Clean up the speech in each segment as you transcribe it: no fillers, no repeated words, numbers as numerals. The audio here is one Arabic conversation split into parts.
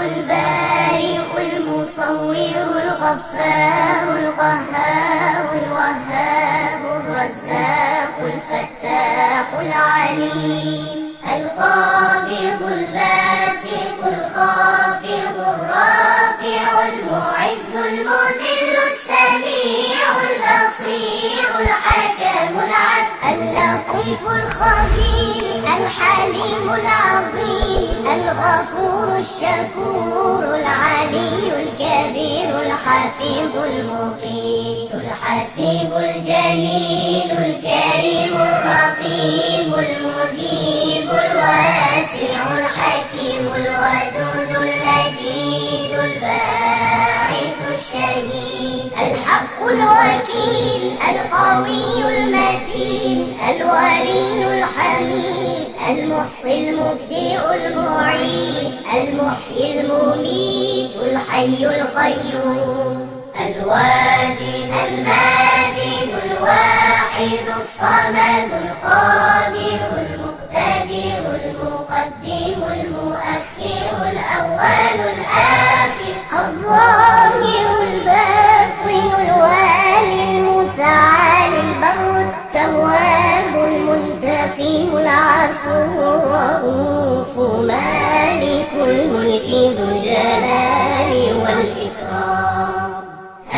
البارئ المصور الغفار القهار الوهاب الرزاق الفتاح العليم القابض الباسط الخافض الرافع المعز المذل السميع البصير الحكم العدل اللطيف الخبير الحليم العظيم الغفور الشكور العلي الكبير الحفيظ المقيت الحسيب الجليل الكريم الرقيب المجيب الواسع الحكيم الودود المجيد الباعث الشهيد الحق الوكيل القوي المتين الولي الحميد المحصي المبدئ المعيد المحيي المميت الحي القيوم الواجد الماجد الواحد الصمد القادر المقتدر المقدم المؤخر الأول الآخر الظاهر الباطن الوالي المتعالي البر التواب المنتقم العفو الرؤوف مالك الملك ذو الجلال والإكرام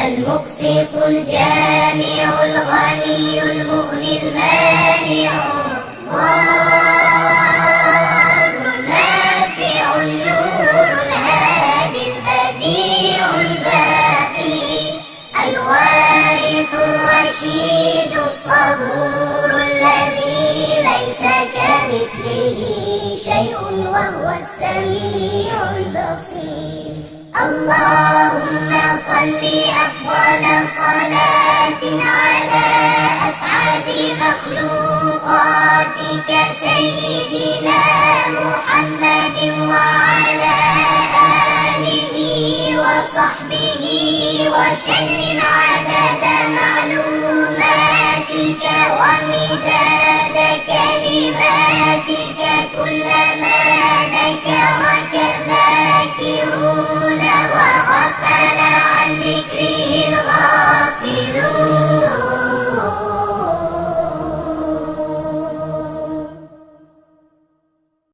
المقسط الجامع الغني المغني المانع الضار النافع النور الهادي البديع الباقي الوارث الرشيد الصبور الذي ليس كمثله شيء وهو السميع البصير اللهم صل أفضل صلاة على أسعد مخلوقاتك سيدنا محمد وعلى آله وصحبه وسلم عليه